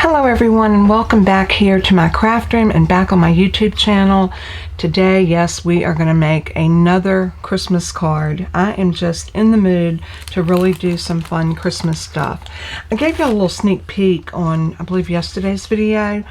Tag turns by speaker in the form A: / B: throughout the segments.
A: Hello everyone, and welcome back here to my craft room and back on my YouTube channel. Today, yes, we are going to make another Christmas card. I am just in the mood to really do some fun Christmas stuff. I gave you a little sneak peek on, I believe, yesterday's video,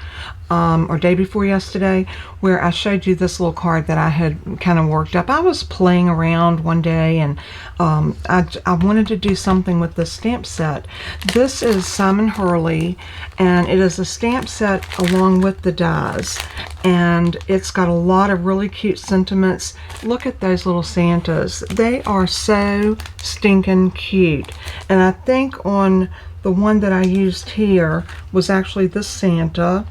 A: or day before yesterday, where I showed you this little card that I had kind of worked up. I was playing around one day and I wanted to do something with this stamp set. This is Simon Hurley, and it is a stamp set along with the dies, and it's got a lot of really cute sentiments. Look at those little Santas. They are so stinking cute, and I think on the one that I used here was actually this Santa,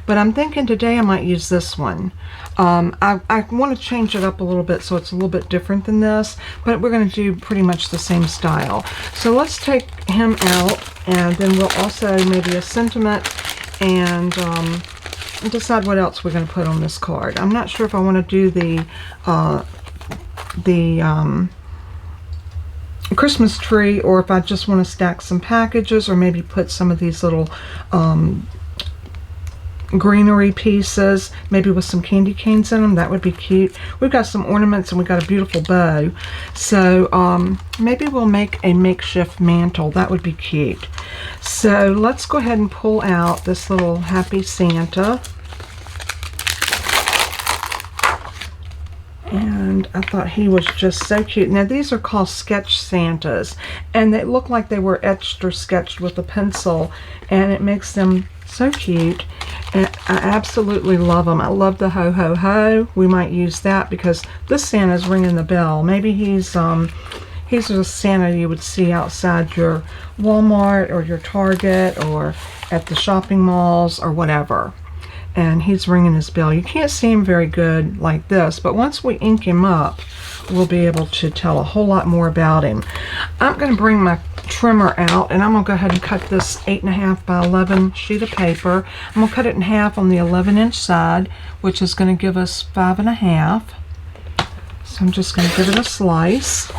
A: but I'm thinking today I might use this one. I want to change it up a little bit so it's a little bit different than this, but we're going to do pretty much the same style. So let's take him out, and then we'll also maybe a sentiment and decide what else we're going to put on this card. I'm not sure if I want to do the Christmas tree, or if I just want to stack some packages, or maybe put some of these little greenery pieces, maybe with some candy canes in them. That would be cute. We've got some ornaments and we've got a beautiful bow, so maybe we'll make a makeshift mantle. That would be cute. So let's go ahead and pull out this little happy Santa, and I thought he was just so cute. Now these are called sketch Santas, and they look like they were etched or sketched with a pencil, and it makes them so cute. And I absolutely love them. I love the ho ho ho. We might use that because this Santa's ringing the bell. Maybe he's a Santa you would see outside your Walmart or your Target or at the shopping malls or whatever. And he's ringing his bell. You can't see him very good like this, but once we ink him up, we'll be able to tell a whole lot more about him. I'm going to bring my trimmer out, and I'm going to go ahead and cut this 8.5 by 11 sheet of paper. I'm going to cut it in half on the 11-inch side, which is going to give us 5.5. So I'm just going to give it a slice,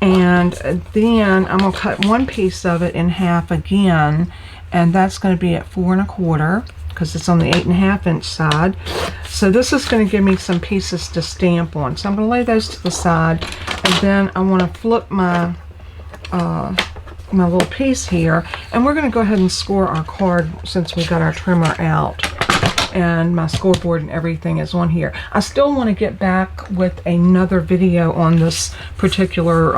A: and then I'm going to cut one piece of it in half again, and that's going to be at 4 1/4. Because it's on the 8.5-inch side. So this is going to give me some pieces to stamp on. So I'm going to lay those to the side, and then I want to flip my my little piece here, and we're going to go ahead and score our card since we got our trimmer out, and my scoreboard and everything is on here. I still want to get back with another video on this particular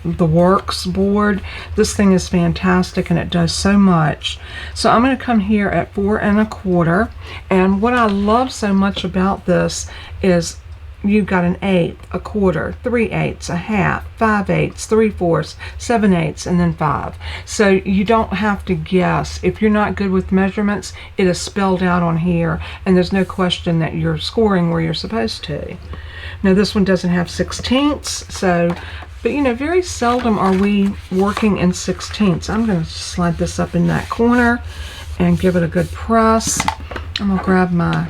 A: the Works board. This thing is fantastic and it does so much. So I'm going to come here at 4 1/4, and what I love so much about this is you've got an 1/8, a 1/4, 3/8, a half, 5/8, 3/4, 7/8, and then 5. So you don't have to guess. If you're not good with measurements, it is spelled out on here, and there's no question that you're scoring where you're supposed to. Now this one doesn't have 16ths, so, but you know, very seldom are we working in 16ths. I'm going to slide this up in that corner and give it a good press. I'm going to grab my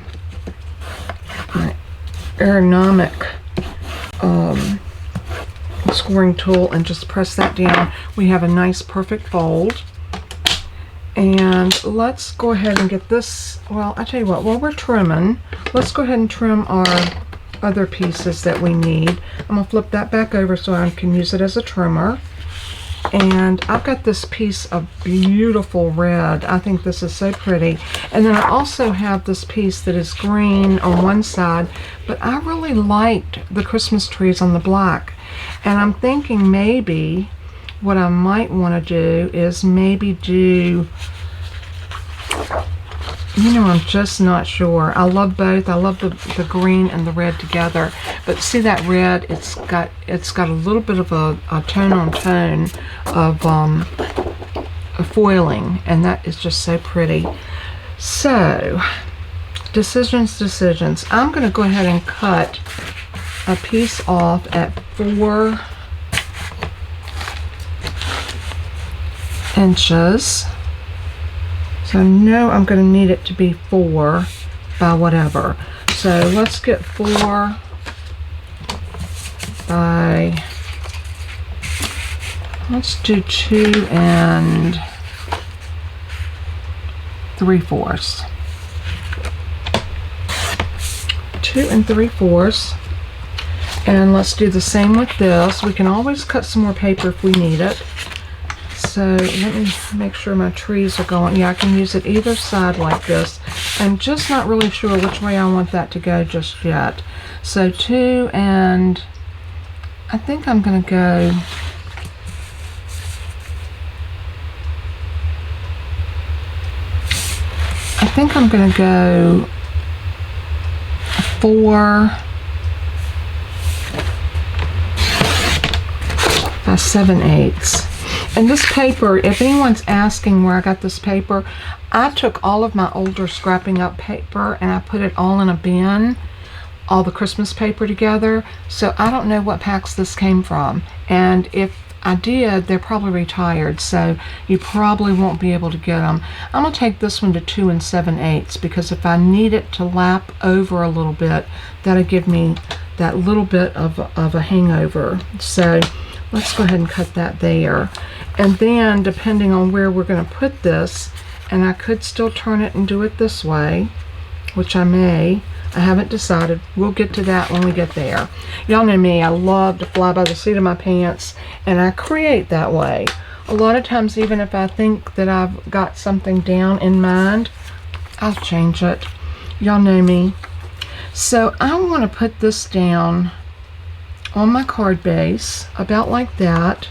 A: ergonomic scoring tool and just press that down. We have a nice perfect fold. And let's go ahead and get this, well, I tell you what, while we're trimming, let's go ahead and trim our other pieces that we need. I'm going to flip that back over so I can use it as a trimmer. And I've got this piece of beautiful red. I think this is so pretty. And then I also have this piece that is green on one side, but I really liked the Christmas trees on the black. And I'm thinking maybe what I might want to do is maybe do, you know, I'm just not sure. I love both. I love the green and the red together. But see that red? It's got a little bit of a tone on tone of a foiling, and that is just so pretty. So decisions. I'm going to go ahead and cut a piece off at 4 inches. So no, I'm going to need it to be 4 by whatever. So let's get 4 by, let's do 2 and 3/4. 2 3/4. And let's do the same with this. We can always cut some more paper if we need it. So let me make sure my trees are going. Yeah, I can use it either side like this. I'm just not really sure which way I want that to go just yet. So 2, and I think I'm going to go go 4 by 7/8. And this paper, if anyone's asking where I got this paper, I took all of my older scrapping up paper and I put it all in a bin, all the Christmas paper together. So I don't know what packs this came from. And if I did, they're probably retired, so you probably won't be able to get them. I'm going to take this one to 2 7/8 because if I need it to lap over a little bit, that'll give me that little bit of a hangover. So let's go ahead and cut that there. And then depending on where we're going to put this, and I could still turn it and do it this way, which I may. I haven't decided. We'll get to that when we get there. Y'all know me. I love to fly by the seat of my pants, and I create that way. A lot of times, even if I think that I've got something down in mind, I'll change it. Y'all know me. So I want to put this down on my card base, about like that,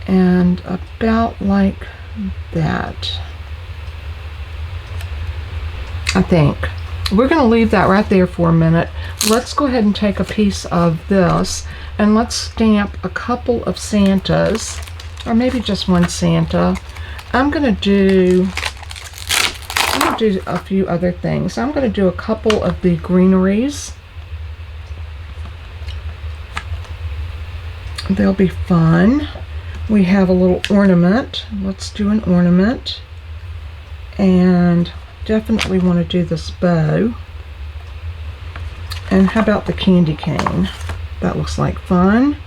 A: and about like that. I think. We're going to leave that right there for a minute. Let's go ahead and take a piece of this and let's stamp a couple of Santas, or maybe just one Santa. I'm going to do a few other things. I'm going to do a couple of the greeneries. They'll be fun. We have a little ornament. Let's do an ornament. And definitely want to do this bow. And how about the candy cane? That looks like fun.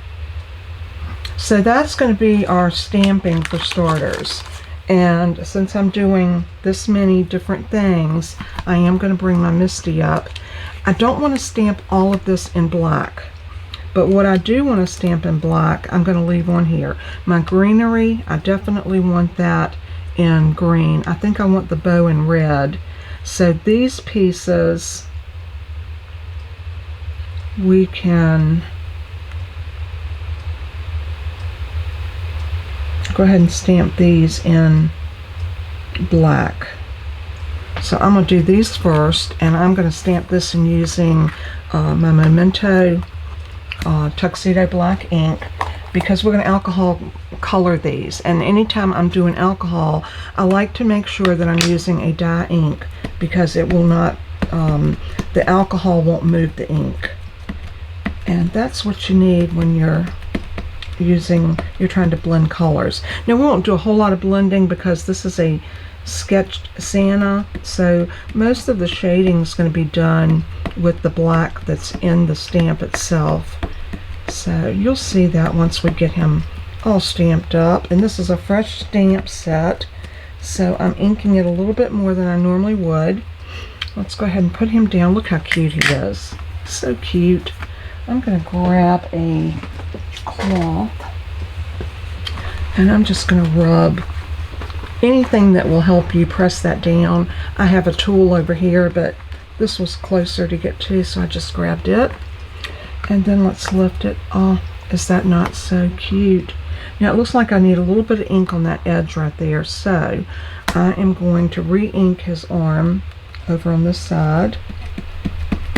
A: So that's going to be our stamping for starters. And since I'm doing this many different things, I am going to bring my Misty up. I don't want to stamp all of this in black, but what I do want to stamp in black, I'm going to leave on here. My greenery, I definitely want that in green. I think I want the bow in red. So these pieces, we can go ahead and stamp these in black. So I'm going to do these first, and I'm going to stamp this in using my Memento Tuxedo Black ink, because we're going to alcohol color these. And anytime I'm doing alcohol, I like to make sure that I'm using a dye ink, because it will not, the alcohol won't move the ink. And that's what you need when you're trying to blend colors. Now we won't do a whole lot of blending because this is a sketched Santa, so most of the shading is going to be done with the black that's in the stamp itself. So you'll see that once we get him all stamped up. And this is a fresh stamp set, so I'm inking it a little bit more than I normally would. Let's go ahead and put him down. Look how cute he is. So cute. I'm going to grab a cloth and I'm just going to rub anything that will help you press that down. I have a tool over here, but this was closer to get to, so I just grabbed it. And then let's lift it. Oh, is that not so cute? Now it looks like I need a little bit of ink on that edge right there, so I am going to re-ink his arm over on this side.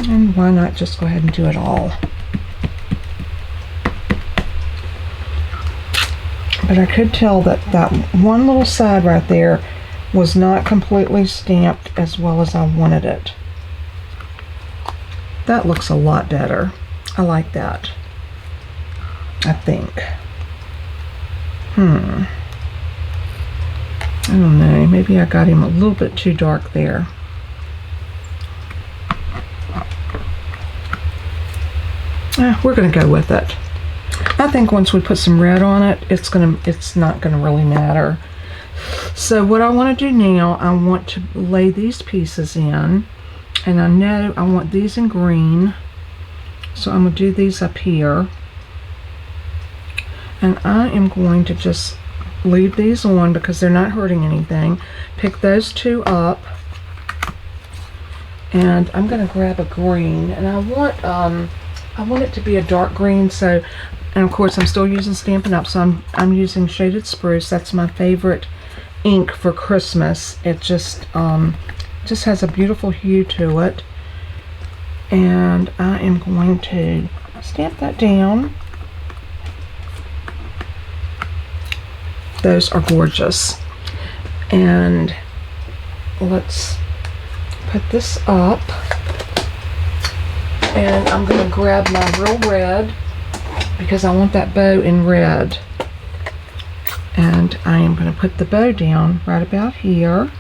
A: And why not just go ahead and do it all? But I could tell that that one little side right there was not completely stamped as well as I wanted it. That looks a lot better. I like that, I think. I don't know, maybe I got him a little bit too dark there. We're gonna go with it. I think once we put some red on it, it's not gonna really matter. So what I want to do now, I want to lay these pieces in, and I know I want these in green, so I'm going to do these up here, and I am going to just leave these on because they're not hurting anything. Pick those two up, and I'm going to grab a green, and I want it to be a dark green, so, and of course I'm still using Stampin' Up, so I'm using Shaded Spruce. That's my favorite ink for Christmas. It just has a beautiful hue to it, and I am going to stamp that down. Those are gorgeous. And let's put this up, and I'm going to grab my real red because I want that bow in red, and I am going to put the bow down right about here.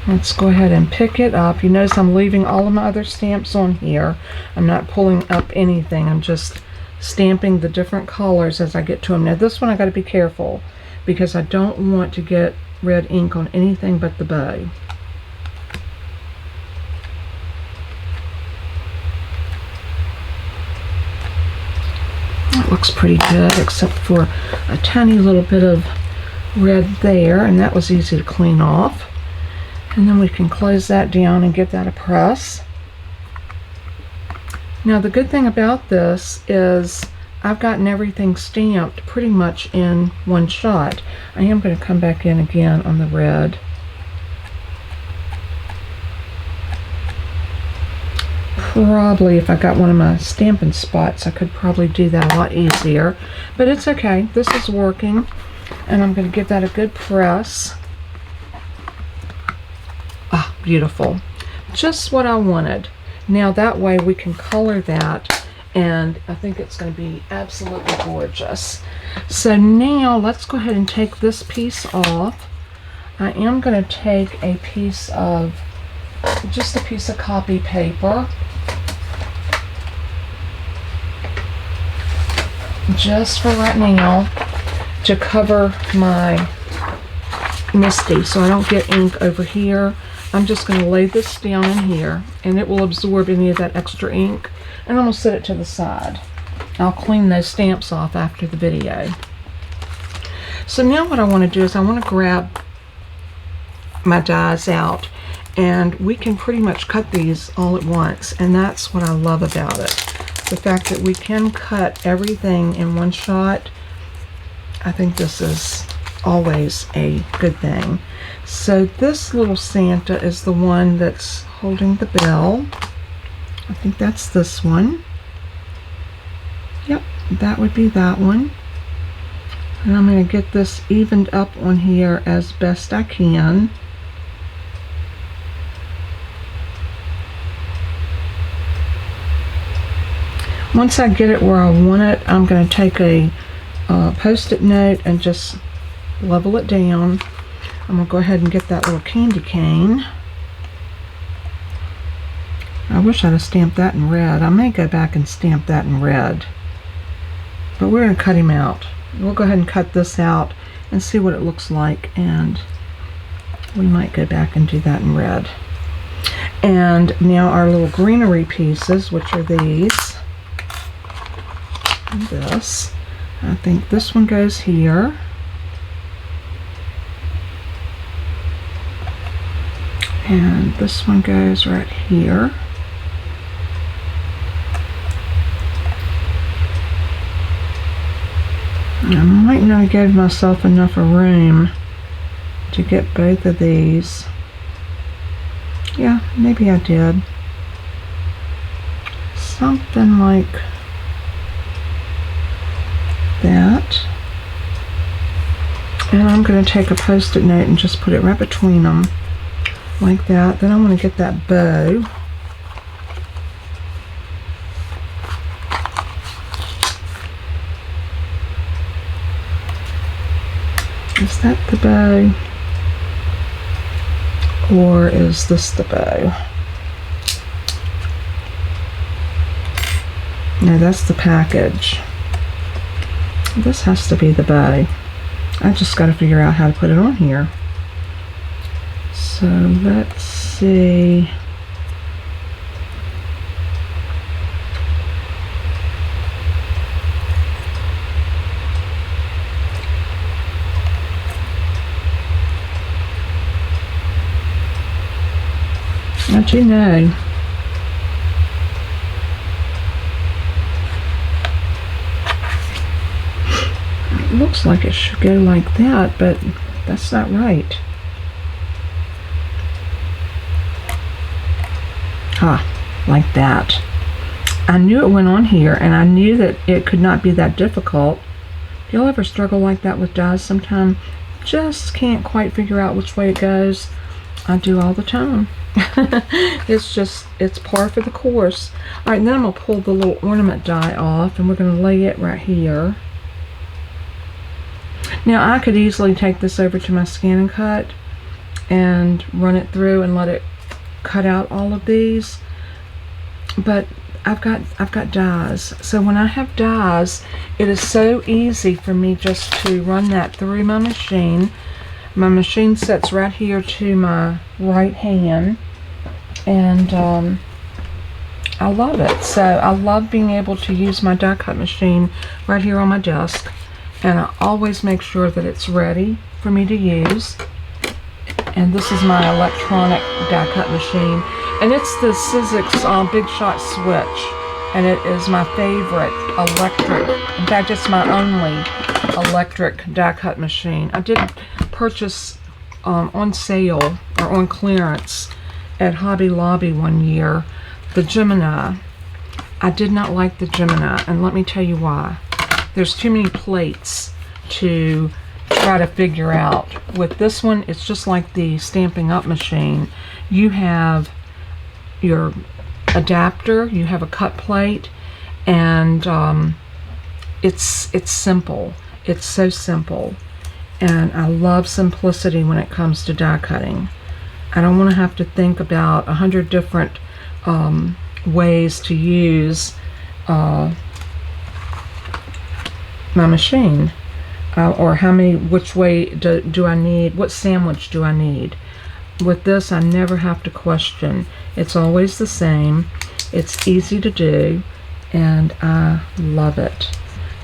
A: Let's go ahead and pick it up. You notice I'm leaving all of my other stamps on here. I'm not pulling up anything. I'm just stamping the different colors as I get to them. Now this one I got to be careful because I don't want to get red ink on anything but the bow. That looks pretty good, except for a tiny little bit of red there, and that was easy to clean off. And then we can close that down and give that a press. Now the good thing about this is I've gotten everything stamped pretty much in one shot. I am going to come back in again on the red. Probably if I got one of my Stampin' spots, I could probably do that a lot easier. But it's okay. This is working. And I'm going to give that a good press. Ah, beautiful. Just what I wanted. Now that way we can color that, and I think it's going to be absolutely gorgeous. So now let's go ahead and take this piece off. I am going to take a piece of, just a piece of copy paper. Just for right now, to cover my Misty so I don't get ink over here. I'm just going to lay this down in here, and it will absorb any of that extra ink, and I'm going to set it to the side. I'll clean those stamps off after the video. So now what I want to do is I want to grab my dies out, and we can pretty much cut these all at once, and that's what I love about it. The fact that we can cut everything in one shot. I think this is always a good thing. So this little Santa is the one that's holding the bell. I think that's this one. Yep, that would be that one. And I'm going to get this evened up on here as best I can. Once I get it where I want it, I'm going to take a Post-it note and just level it down. I'm going to go ahead and get that little candy cane. I wish I'd have stamped that in red. I may go back and stamp that in red. But we're going to cut him out. We'll go ahead and cut this out and see what it looks like, and we might go back and do that in red. And now our little greenery pieces, which are these. And this. I think this one goes here. And this one goes right here. I might not give myself enough room to get both of these. Yeah, maybe I did. Something like that. And I'm going to take a Post-it note and just put it right between them like that. Then I want to get that bow. Is that the bow? Or is this the bow? No, that's the package. This has to be the bow. I just got to figure out how to put it on here. So let's see. How'd you know? It looks like it should go like that, but that's not right. Like that. I knew it went on here, and I knew that it could not be that difficult. Do y'all ever struggle like that with dies sometime? Just can't quite figure out which way it goes. I do all the time. It's par for the course. Alright, then I'm going to pull the little ornament die off, and we're going to lay it right here. Now, I could easily take this over to my Scan and Cut and run it through and let it cut out all of these, but I've got dies. So when I have dies, it is so easy for me just to run that through my machine. My machine sits right here to my right hand, and I love it. So I love being able to use my die cut machine right here on my desk, and I always make sure that it's ready for me to use. And this is my electronic die cut machine, and it's the Sizzix Big Shot switch, and it is my favorite electric. In fact, it's my only electric die cut machine. I did purchase on sale or on clearance at Hobby Lobby one year the Gemini. I did not like the Gemini, and let me tell you why. There's too many plates to try to figure out. With this one, it's just like the Stampin' Up machine. You have your adapter, you have a cut plate, and it's simple. It's so simple, and I love simplicity when it comes to die cutting. I don't want to have to think about 100 different ways to use my machine. Or which way do I need, what sandwich do I need. With this, I never have to question. It's always the same. It's easy to do, and I love it.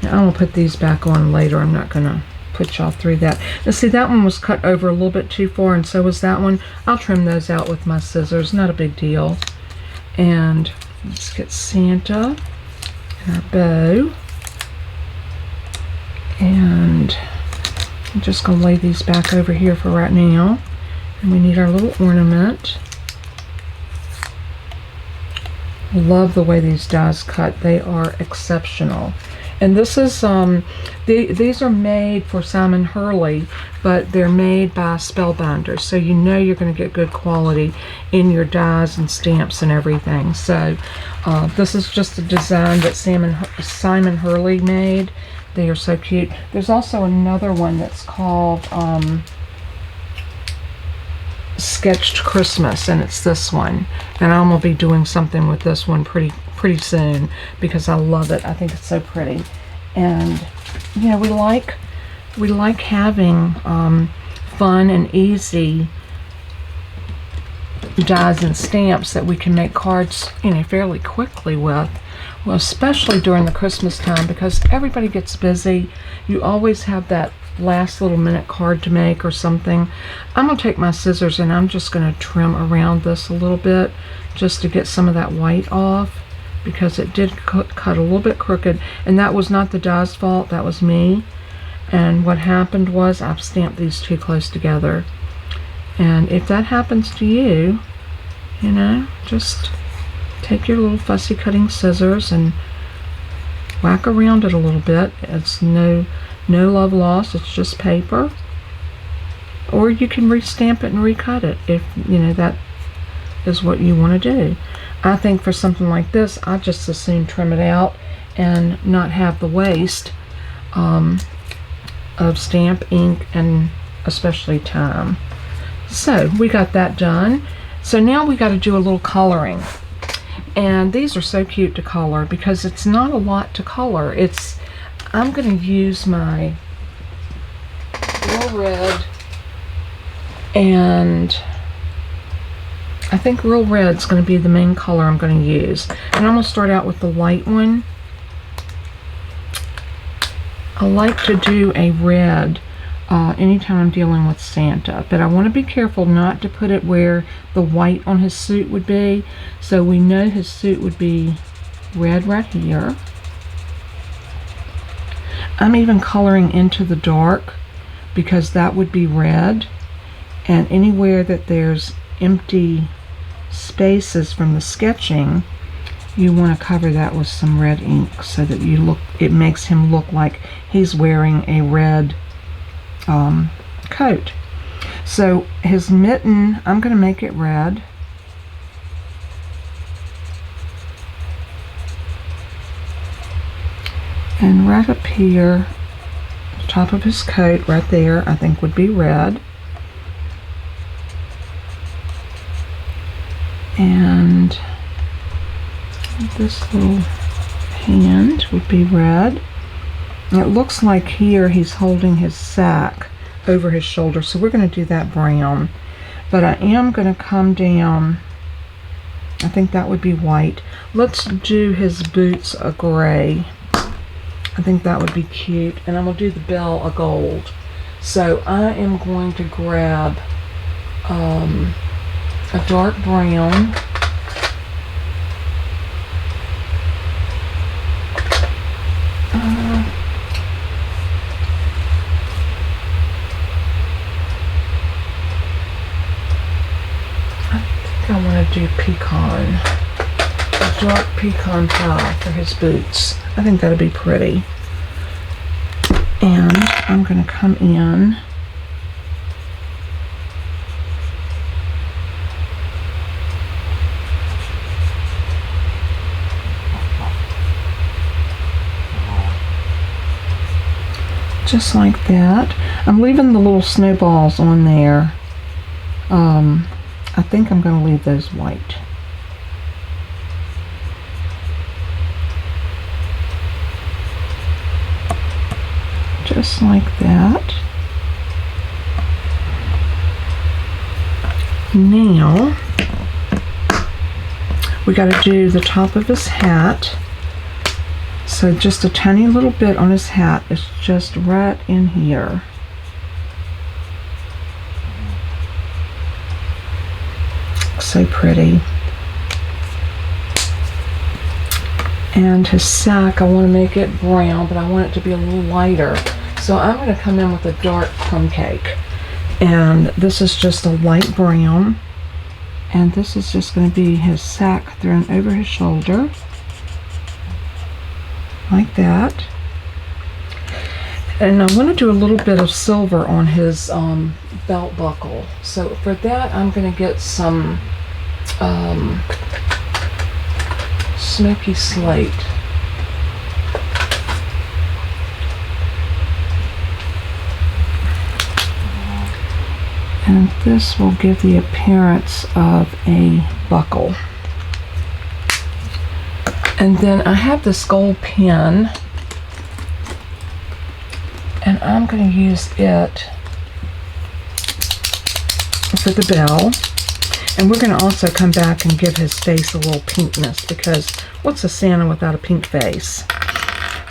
A: Now, I'm going to put these back on later. I'm not going to put y'all through that. Now, see, that one was cut over a little bit too far, and so was that one. I'll trim those out with my scissors. Not a big deal. And let's get Santa and our bow. And I'm just going to lay these back over here for right now. And we need our little ornament. Love the way these dies cut. They are exceptional. And this is, these are made for Simon Hurley, but they're made by Spellbinders. So you know you're going to get good quality in your dies and stamps and everything. So this is just a design that Simon Hurley made. They are so cute. There's also another one that's called Sketched Christmas, and it's this one. And I'm going to be doing something with this one pretty soon because I love it. I think it's so pretty. And, you know, we like having fun and easy dies and stamps that we can make cards, you know, fairly quickly with. Well, especially during the Christmas time, because everybody gets busy. You always have that last little minute card to make or something. I'm going to take my scissors and I'm just going to trim around this a little bit just to get some of that white off, because it did cut a little bit crooked, and that was not the die's fault, that was me. And what happened was I've stamped these too close together. And if that happens to you, you know, just take your little fussy cutting scissors and whack around it a little bit. It's no love lost, it's just paper. Or you can re-stamp it and recut it if, you know, that is what you want to do. I think for something like this, I just as soon trim it out and not have the waste of stamp, ink, and especially time. So we got that done. So now we got to do a little coloring. And these are so cute to color because it's not a lot to color. I'm going to use my red, and I think real red's going to be the main color I'm going to use. And I'm going to start out with the light one. I like to do a red anytime I'm dealing with Santa, but I want to be careful not to put it where the white on his suit would be. So we know his suit would be red right here. I'm even coloring into the dark because that would be red, and anywhere that there's empty spaces from the sketching, you want to cover that with some red ink so that it makes him look like he's wearing a red coat. So his mitten, I'm going to make it red. And right up here, the top of his coat, right there, I think would be red. And this little hand would be red. And it looks like here he's holding his sack over his shoulder, so we're going to do that brown. But I am going to come down, I think that would be white. Let's do his boots a gray. I think that would be cute. And I'm going to do the bell a gold. So I am going to grab a dark brown. I want to do pecan, a dark pecan pie for his boots. I think that'd be pretty. And I'm going to come in just like that. I'm leaving the little snowballs on there. I think I'm going to leave those white. Just like that. Now, we got to do the top of his hat. So just a tiny little bit on his hat is just right in here. So pretty. And his sack, I want to make it brown, but I want it to be a little lighter. So I'm going to come in with a dark plum cake. And this is just a light brown. And this is just going to be his sack thrown over his shoulder. Like that. And I want to do a little bit of silver on his belt buckle. So for that, I'm going to get some smoky slate. And this will give the appearance of a buckle. And then I have this gold pen, and I'm going to use it for the bell. And we're going to also come back and give his face a little pinkness, because what's a Santa without a pink face?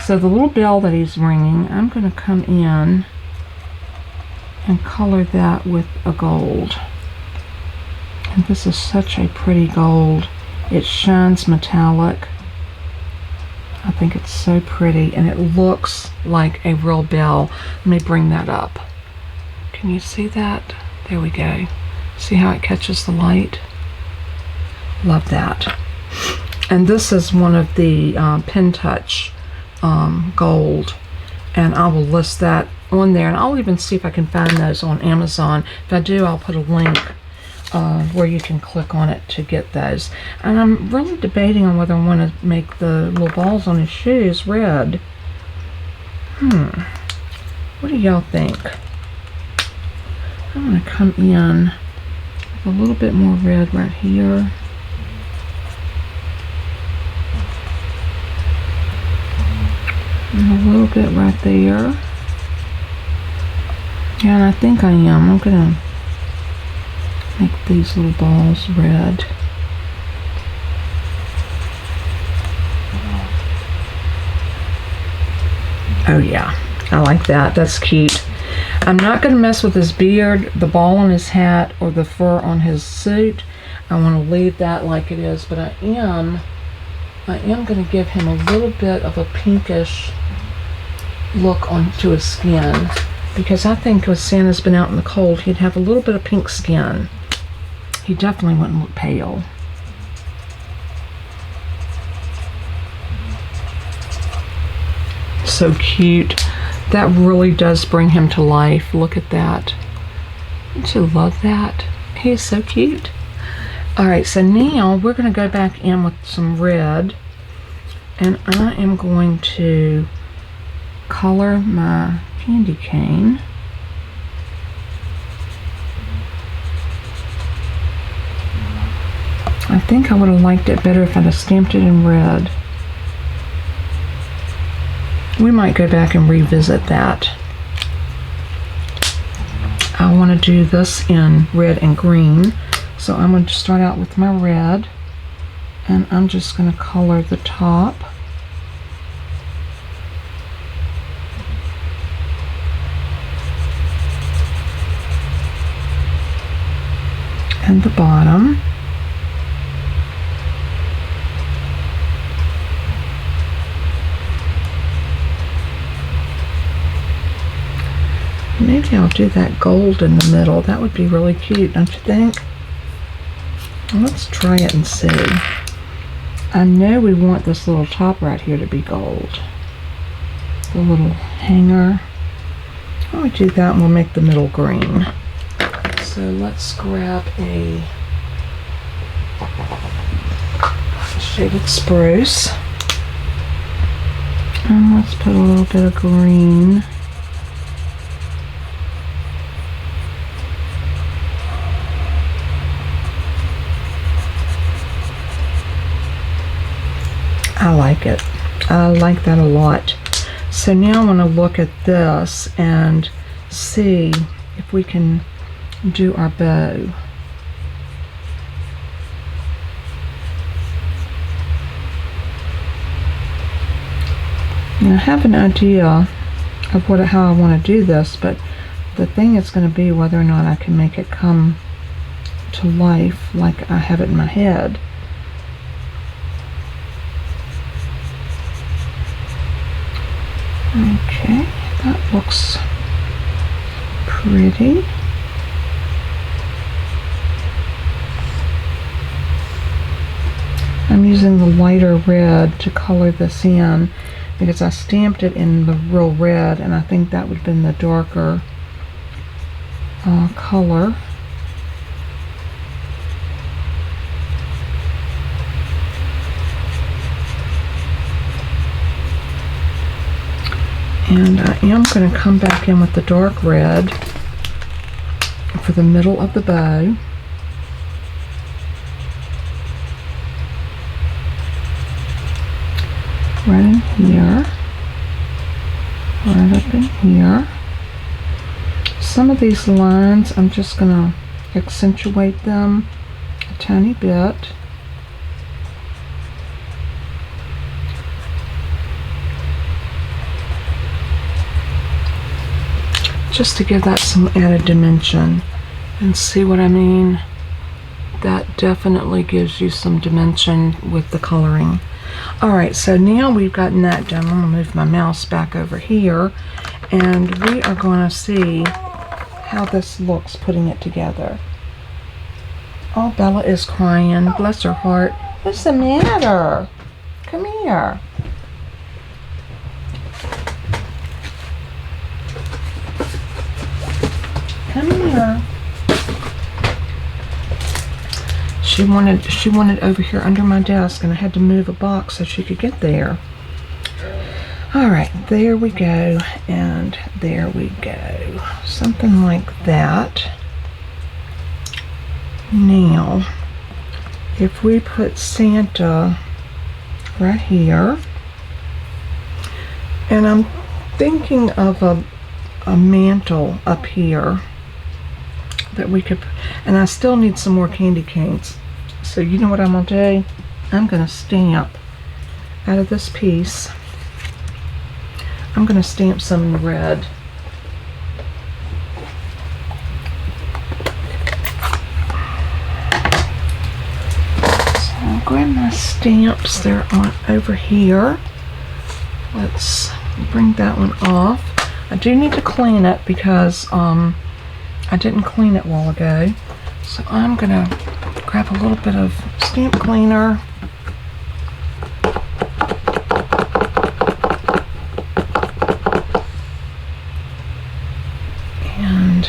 A: So the little bell that he's ringing, I'm going to come in and color that with a gold. And this is such a pretty gold. It shines metallic. I think it's so pretty, and it looks like a real bell. Let me bring that up. Can you see that? There we go. See how it catches the light? Love that. And this is one of the Pen Touch gold, and I will list that on there, and I'll even see if I can find those on Amazon. If I do, I'll put a link where you can click on it to get those. And I'm really debating on whether I want to make the little balls on his shoes red. What do y'all think? I'm going to come in with a little bit more red right here. And a little bit right there. Yeah, and I think I am. I'm gonna make these little balls red. Oh yeah, I like that. That's cute. I'm not going to mess with his beard, the ball on his hat, or the fur on his suit. I want to leave that like it is, but I am going to give him a little bit of a pinkish look onto his skin, because I think if Santa's been out in the cold, he'd have a little bit of pink skin. He definitely wouldn't look pale. So cute. That really does bring him to life. Look at that. Don't you love that? He's so cute. Alright, so now we're going to go back in with some red, and I am going to color my candy cane. I think I would have liked it better if I'd have stamped it in red. We might go back and revisit that. I want to do this in red and green, so I'm going to start out with my red, and I'm just going to color the top. And the bottom. Maybe I'll do that gold in the middle. That would be really cute, don't you think? Let's try it and see. I know we want this little top right here to be gold. The little hanger. Why don't we do that and we'll make the middle green. So let's grab a shaded spruce. And let's put a little bit of green. I like it. I like that a lot. So now I want to look at this and see if we can do our bow. Now, I have an idea of how I want to do this, but the thing is going to be whether or not I can make it come to life like I have it in my head. Okay, that looks pretty. I'm using the lighter red to color this in because I stamped it in the real red, and I think that would have been the darker color. And I am going to come back in with the dark red for the middle of the bow. Right in here. Right up in here. Some of these lines, I'm just going to accentuate them a tiny bit. Just to give that some added dimension. And see what I mean? That definitely gives you some dimension with the coloring. Alright, so now we've gotten that done. I'm going to move my mouse back over here, and we are going to see how this looks putting it together. Oh, Bella is crying. Bless her heart. What's the matter? Come here. Come here. She wanted over here under my desk, and I had to move a box so she could get there. Alright, there we go, and there we go. Something like that. Now, if we put Santa right here, and I'm thinking of a a mantle up here that we could, and I still need some more candy canes. So you know what I'm gonna do? I'm gonna stamp out of this piece. I'm gonna stamp some in red. So I'll grab my stamps. They're on over here. Let's bring that one off. I do need to clean it because I didn't clean it a while ago. So I'm gonna grab a little bit of stamp cleaner. And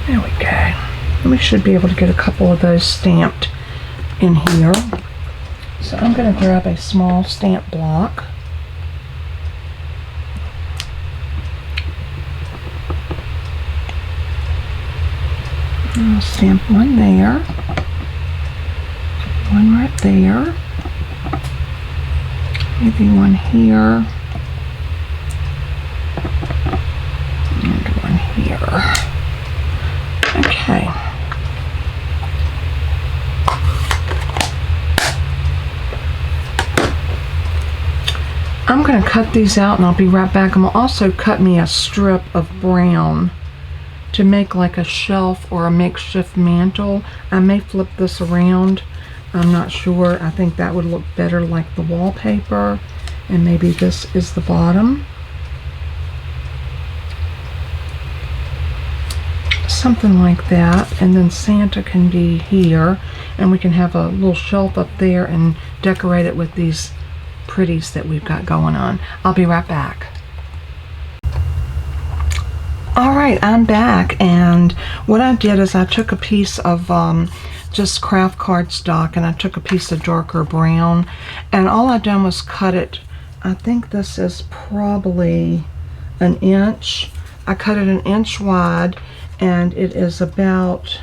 A: there we go. We should be able to get a couple of those stamped in here. So I'm going to grab a small stamp block. I'll stamp one there, one right there, maybe one here, and one here. Okay. I'm going to cut these out and I'll be right back. I'm going to also cut me a strip of brown to make like a shelf or a makeshift mantle. I may flip this around. I'm not sure. I think that would look better like the wallpaper, and maybe this is the bottom. Something like that, and then Santa can be here, and we can have a little shelf up there and decorate it with these pretties that we've got going on. I'll be right back. Alright, I'm back, and what I did is I took a piece of just craft cardstock, and I took a piece of darker brown, and all I done was cut it. I think this is probably an inch. I cut it an inch wide, and it is about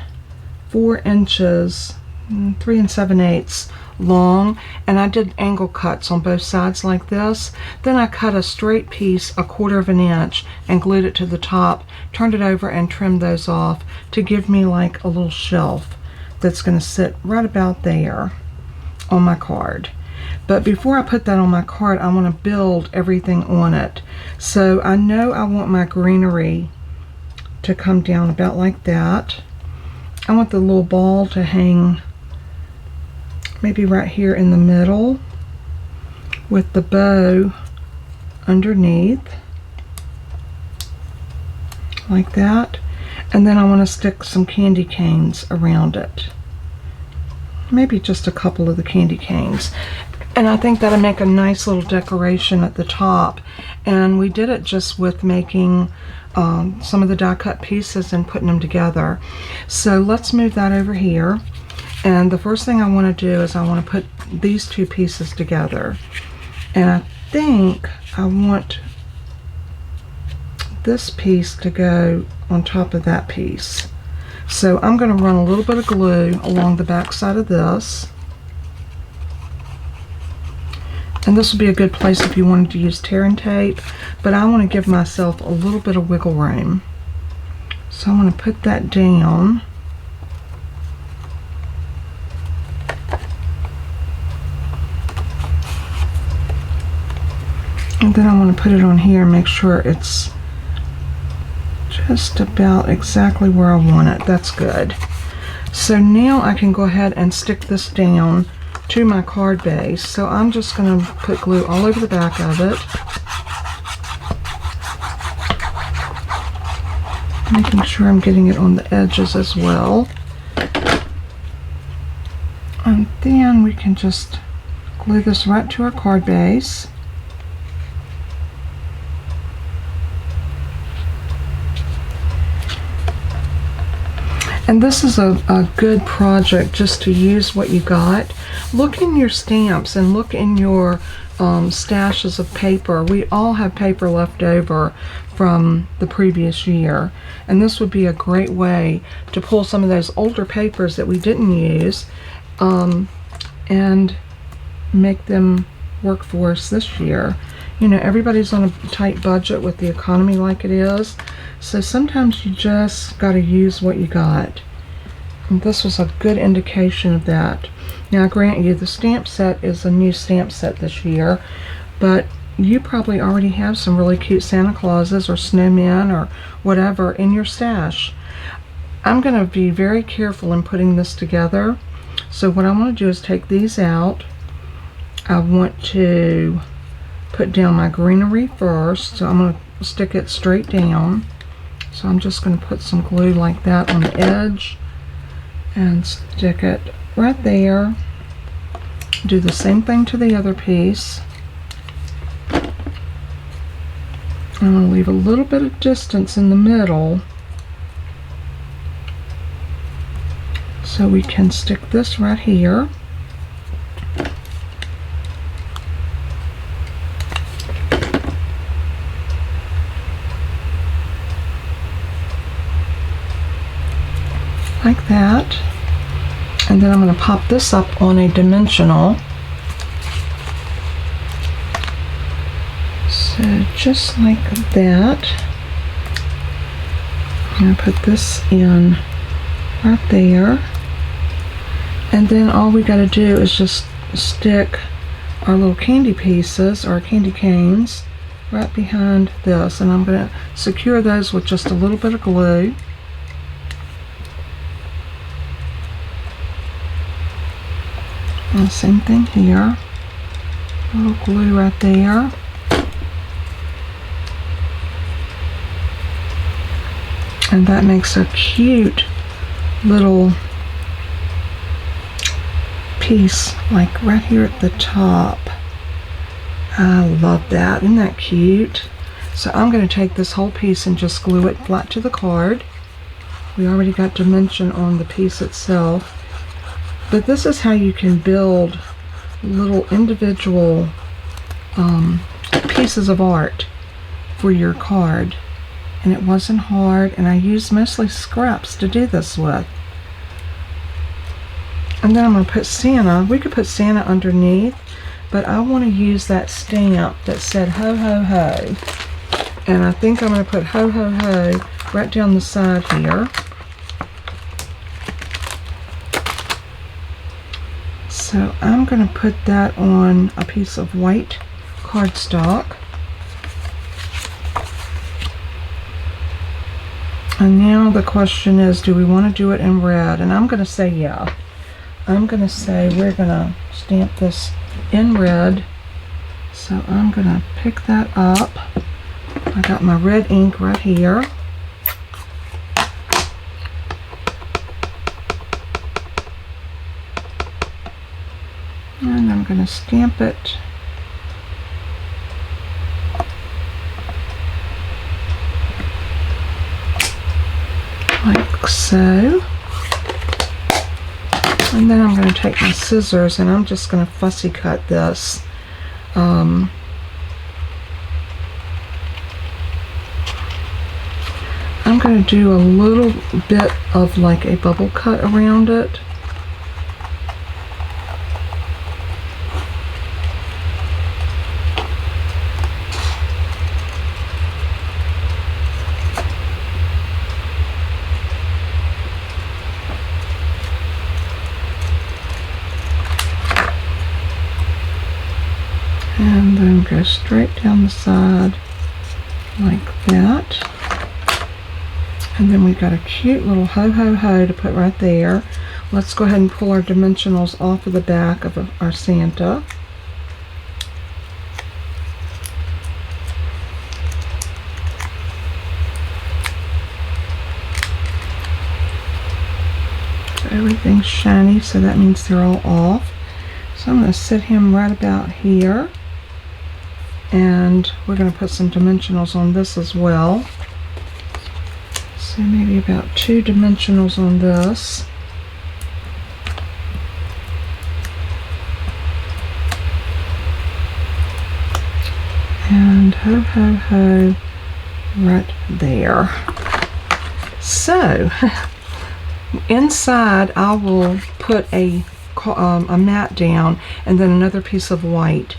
A: 4 inches, 3 7/8 long, and I did angle cuts on both sides like this. Then I cut a straight piece 1/4 of an inch and glued it to the top, turned it over and trimmed those off to give me like a little shelf that's going to sit right about there on my card. But before I put that on my card, I want to build everything on it. So I know I want my greenery to come down about like that. I want the little ball to hang maybe right here in the middle with the bow underneath like that, and then I want to stick some candy canes around it, maybe just a couple of the candy canes, and I think that'll make a nice little decoration at the top. And we did it just with making some of the die cut pieces and putting them together. So let's move that over here. And the first thing I want to do is I want to put these two pieces together. And I think I want this piece to go on top of that piece. So I'm going to run a little bit of glue along the back side of this. And this would be a good place if you wanted to use tear and tape, but I want to give myself a little bit of wiggle room. So I'm going to put that down. And then I want to put it on here and make sure it's just about exactly where I want it. That's good. So now I can go ahead and stick this down to my card base. So I'm just going to put glue all over the back of it, making sure I'm getting it on the edges as well. And then we can just glue this right to our card base. And this is a good project just to use what you got. Look in your stamps and look in your stashes of paper. We all have paper left over from the previous year, and this would be a great way to pull some of those older papers that we didn't use and make them work for us this year. You know, everybody's on a tight budget with the economy like it is, so sometimes you just got to use what you got. And this was a good indication of that. Now, I grant you, the stamp set is a new stamp set this year, but you probably already have some really cute Santa Clauses or snowmen or whatever in your stash. I'm going to be very careful in putting this together. So what I want to do is take these out. I want to put down my greenery first, so I'm going to stick it straight down. So I'm just going to put some glue like that on the edge and stick it right there. Do the same thing to the other piece. I'm going to leave a little bit of distance in the middle so we can stick this right here. Like that. And then I'm going to pop this up on a dimensional. So just like that. I'm going to put this in right there. And then all we got to do is just stick our little candy pieces, or candy canes, right behind this. And I'm going to secure those with just a little bit of glue. And same thing here. A little glue right there. And that makes a cute little piece, like right here at the top. I love that. Isn't that cute? So I'm going to take this whole piece and just glue it flat to the card. We already got dimension on the piece itself. But this is how you can build little individual pieces of art for your card. And it wasn't hard, and I used mostly scraps to do this with. And then I'm going to put Santa. We could put Santa underneath, but I want to use that stamp that said ho ho ho. And I think I'm going to put ho ho ho right down the side here. So I'm going to put that on a piece of white cardstock. And now the question is, do we want to do it in red? And I'm going to say yeah. I'm going to say we're going to stamp this in red. So I'm going to pick that up. I got my red ink right here. And I'm going to stamp it like so. And then I'm going to take my scissors and I'm just going to fussy cut this. I'm going to do a little bit of like a bubble cut around it. And then go straight down the side like that. And then we've got a cute little ho ho ho to put right there. Let's go ahead and pull our dimensionals off of the back of our Santa. So everything's shiny, so that means they're all off. So I'm going to sit him right about here. And we're going to put some dimensionals on this as well. So maybe about 2 dimensionals on this. And ho, ho, ho, right there. So, inside I will put a mat down and then another piece of white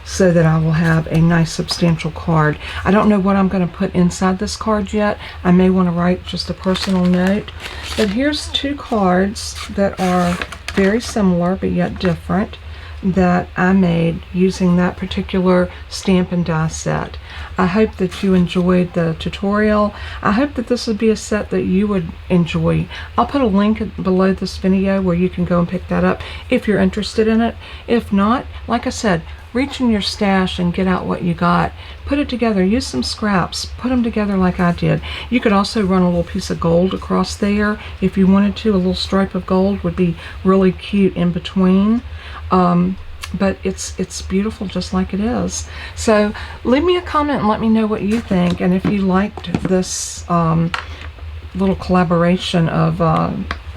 A: so that I will have a nice substantial card. I don't know what I'm going to put inside this card yet. I may want to write just a personal note. But here's 2 cards that are very similar but yet different that I made using that particular Stampin' Die set. I hope that you enjoyed the tutorial. I hope that this would be a set that you would enjoy. I'll put a link below this video where you can go and pick that up if you're interested in it. If not, like I said, reach in your stash and get out what you got. Put it together. Use some scraps. Put them together like I did. You could also run a little piece of gold across there if you wanted to. A little stripe of gold would be really cute in between. But it's beautiful just like it is. So leave me a comment and let me know what you think, and if you liked this little collaboration of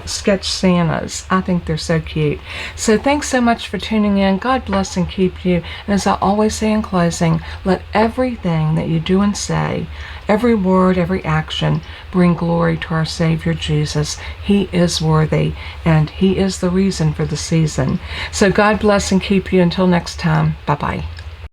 A: sketch Santas. I think they're so cute. So thanks so much for tuning in. God bless and keep you. And as I always say in closing, let everything that you do and say, every word, every action, bring glory to our Savior Jesus. He is worthy, and He is the reason for the season. So God bless and keep you. Until next time, bye-bye.